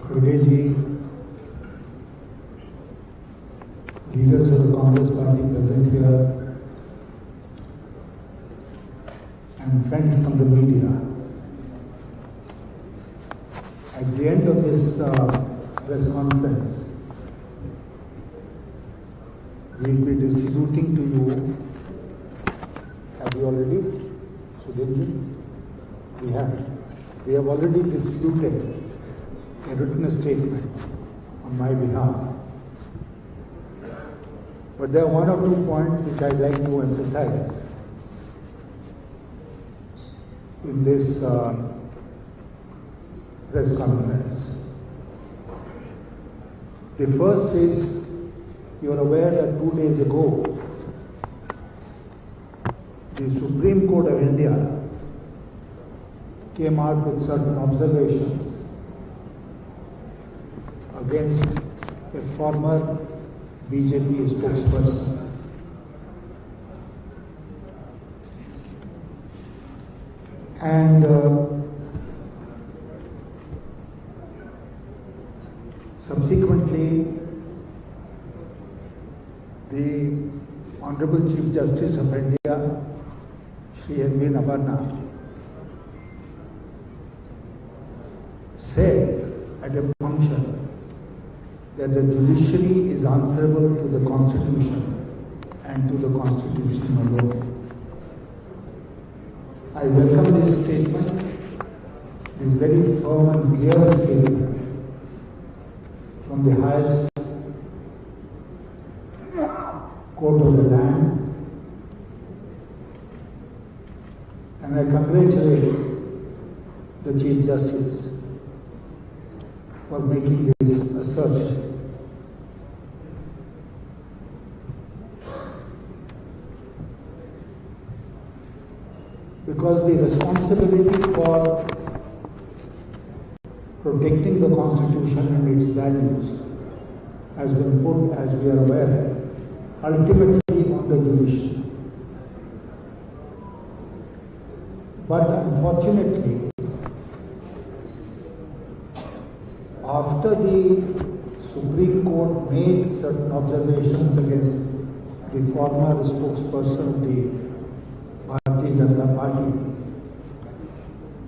Priveji, leaders of the Congress party present here, and friends from the media. At the end of this press conference, we will be distributing to you. Have you already? Sudhirji? We have. We have already distributed a written statement on my behalf. But there are one or two points which I'd like to emphasize in this press conference. The first is, you are aware that 2 days ago, the Supreme Court of India came out with certain observations against a former BJP spokesperson. And subsequently, the Honorable Chief Justice of India, Shri M.V. Navarna, said at a function that the judiciary is answerable to the Constitution and to the Constitution alone. I welcome this statement, this very firm and clear statement from the highest court of the land, and I congratulate the Chief Justice for making this assertion. Because the responsibility for protecting the Constitution and its values has been put, as we are aware, ultimately on the judiciary. But unfortunately, after the Supreme Court made certain observations against the former spokesperson of the Bharatiya Janata Party,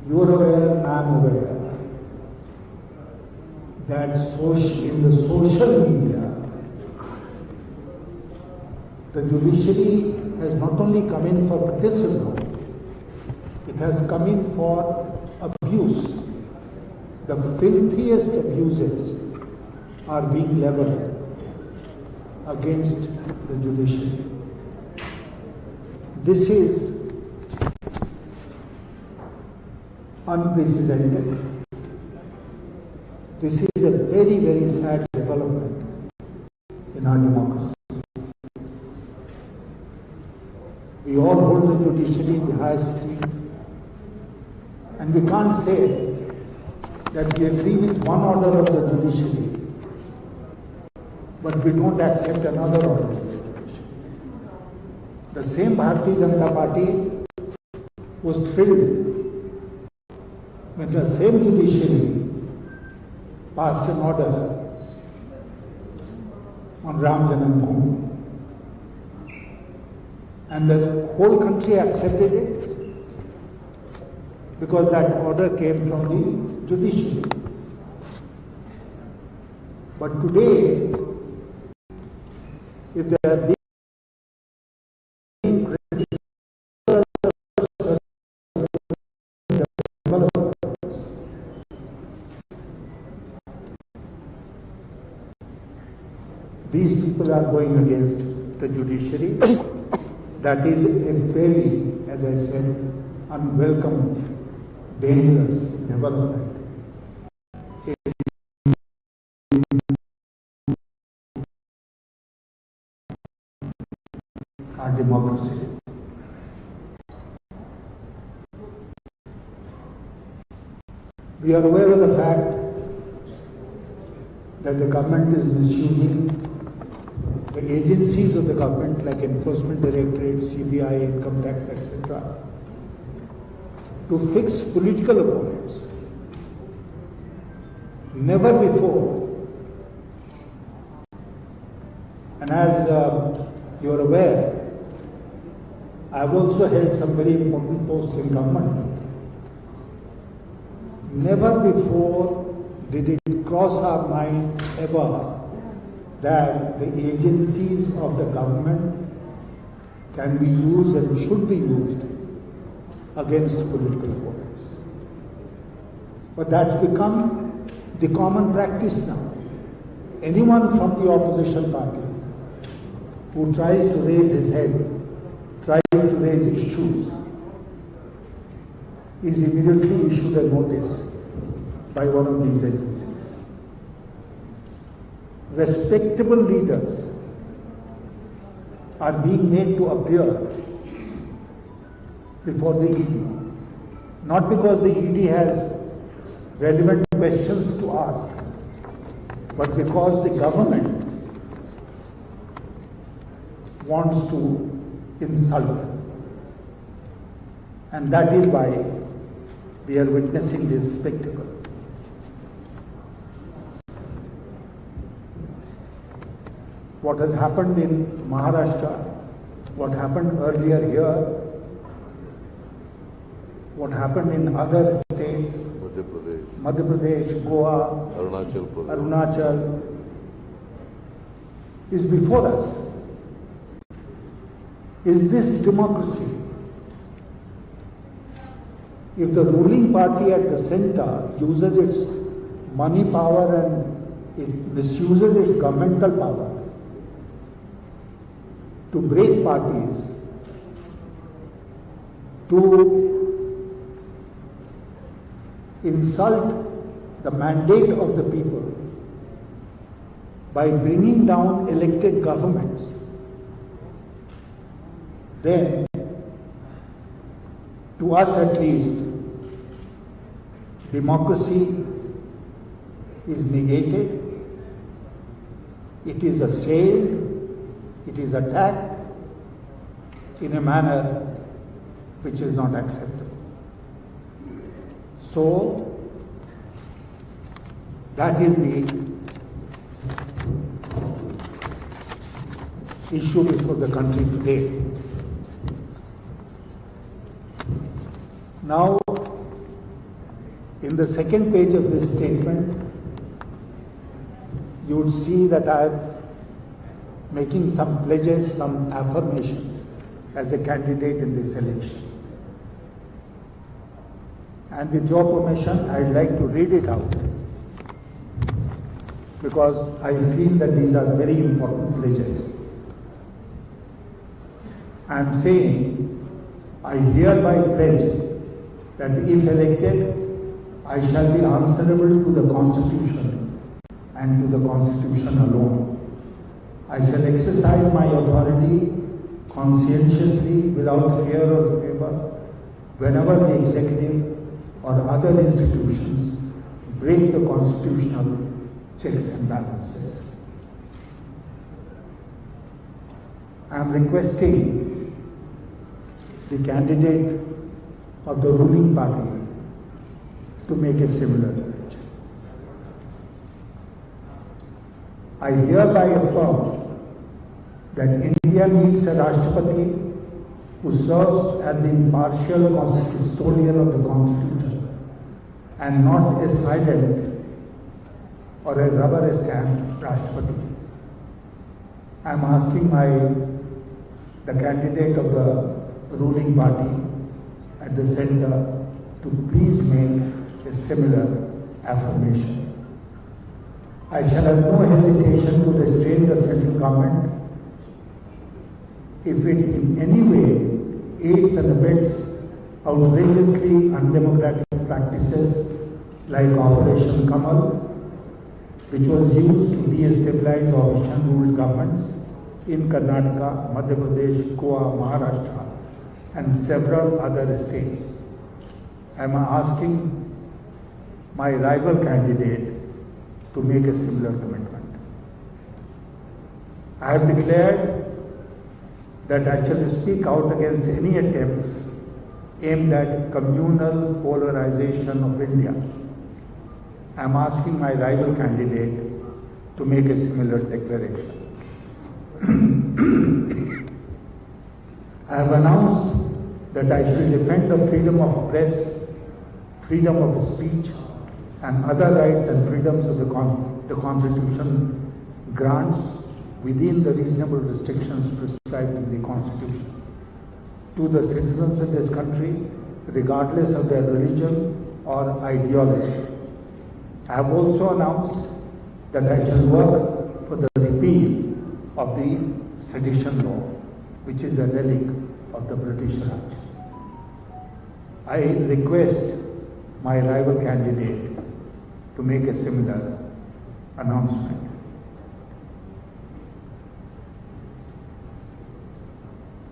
you are aware and I am aware that in the social media, the judiciary has not only come in for criticism, it has come in for abuse. The filthiest abuses are being leveled against the judiciary. This is unprecedented. This is a very, very sad development in our democracy. We all hold the judiciary in the highest esteem, and we can't say that we agree with one order of the judiciary, but we don't accept another order of the judiciary. The same Bharatiya Janata Party was thrilled when the same judiciary passed an order on Ram Janambhoomi, and the whole country accepted it because that order came from the judiciary. But today, if there are being critical developments, these people are going against the judiciary. That is a very, as I said, unwelcome, dangerous development in our democracy. We are aware of the fact that the government is misusing the agencies of the government like Enforcement Directorate, CBI, Income Tax, etc., to fix political opponents. Never before, and as you're aware, I've also held some very important posts in government. Never before did it cross our mind ever that the agencies of the government can be used and should be used against political opponents. But that's become the common practice now. Anyone from the opposition parties who tries to raise his head, tries to raise issues, is immediately issued a notice by one of these agencies. Respectable leaders are being made to appear before the ED, not because the ED has relevant questions to ask, but because the government wants to insult. And that is why we are witnessing this spectacle. What has happened in Maharashtra, what happened earlier here, what happened in other states, Madhya Pradesh, Goa, Arunachal, is before us. Is this democracy? If the ruling party at the center uses its money power and it misuses its governmental power to break parties, to insult the mandate of the people by bringing down elected governments, then, to us at least, democracy is negated, it is assailed, it is attacked in a manner which is not acceptable. So, that is the issue before the country today. Now, in the second page of this statement, you would see that I am making some pledges, some affirmations as a candidate in this election. And with your permission, I would like to read it out, because I feel that these are very important pledges. I am saying, I hereby pledge that if elected, I shall be answerable to the Constitution and to the Constitution alone. I shall exercise my authority conscientiously, without fear or favor, whenever the executive or other institutions break the constitutional checks and balances. I am requesting the candidate of the ruling party to make a similar pledge. I hereby affirm that India needs a Rashtrapati who serves as the impartial custodian of the Constitution and not a silent or a rubber stamp Rashtrapati. I am asking the candidate of the ruling party at the center to please make a similar affirmation. I shall have no hesitation to restrain the central government if it in any way aids and abets outrageously undemocratic practices like Operation Kamal, which was used to de-stabilize opposition-ruled governments in Karnataka, Madhya Pradesh, Goa, Maharashtra, and several other states. I am asking my rival candidate to make a similar commitment. I have declared that I shall speak out against any attempts aimed at communal polarization of India. I am asking my rival candidate to make a similar declaration. I have announced that I shall defend the freedom of press, freedom of speech, and other rights and freedoms of the Constitution grants within the reasonable restrictions prescribed in the Constitution to the citizens of this country, regardless of their religion or ideology. I have also announced that I shall work for the repeal of the sedition law, which is a relic of the British Raj. I request my rival candidate to make a similar announcement.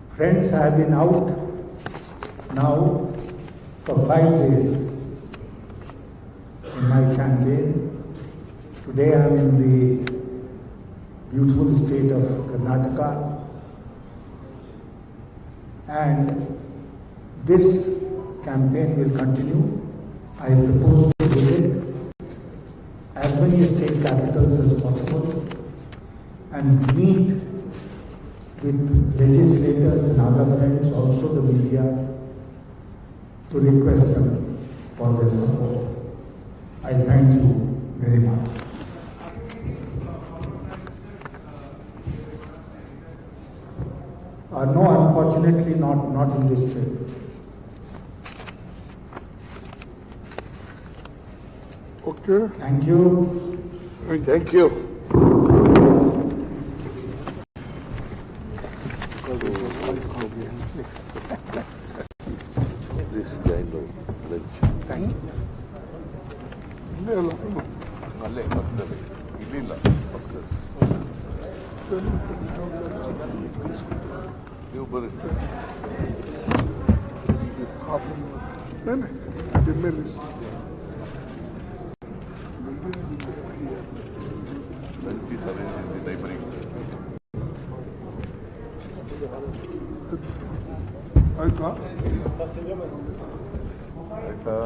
Friends, I have been out now for 5 days in my campaign. Today I am in the beautiful state of Karnataka, and this campaign will continue. I propose to visit as many state capitals as possible and meet with legislators and other friends, also the media, to request them for their support. I thank you very much. No, unfortunately not in this trip. Okay. Thank you. Thank you. This kind of lunch. Thank you. ಅಲ್ಲೇ ಪಕ್ಕದಲ್ಲಿ ಇಲ್ಲಿಲ್ಲ ಪಕ್ಕದಲ್ಲಿ ನೀವು ಬರ್ರಿ lunch is arranged in the neighboring. ಆಯ್ತಾ ಆಯ್ತಾ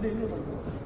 Thank you.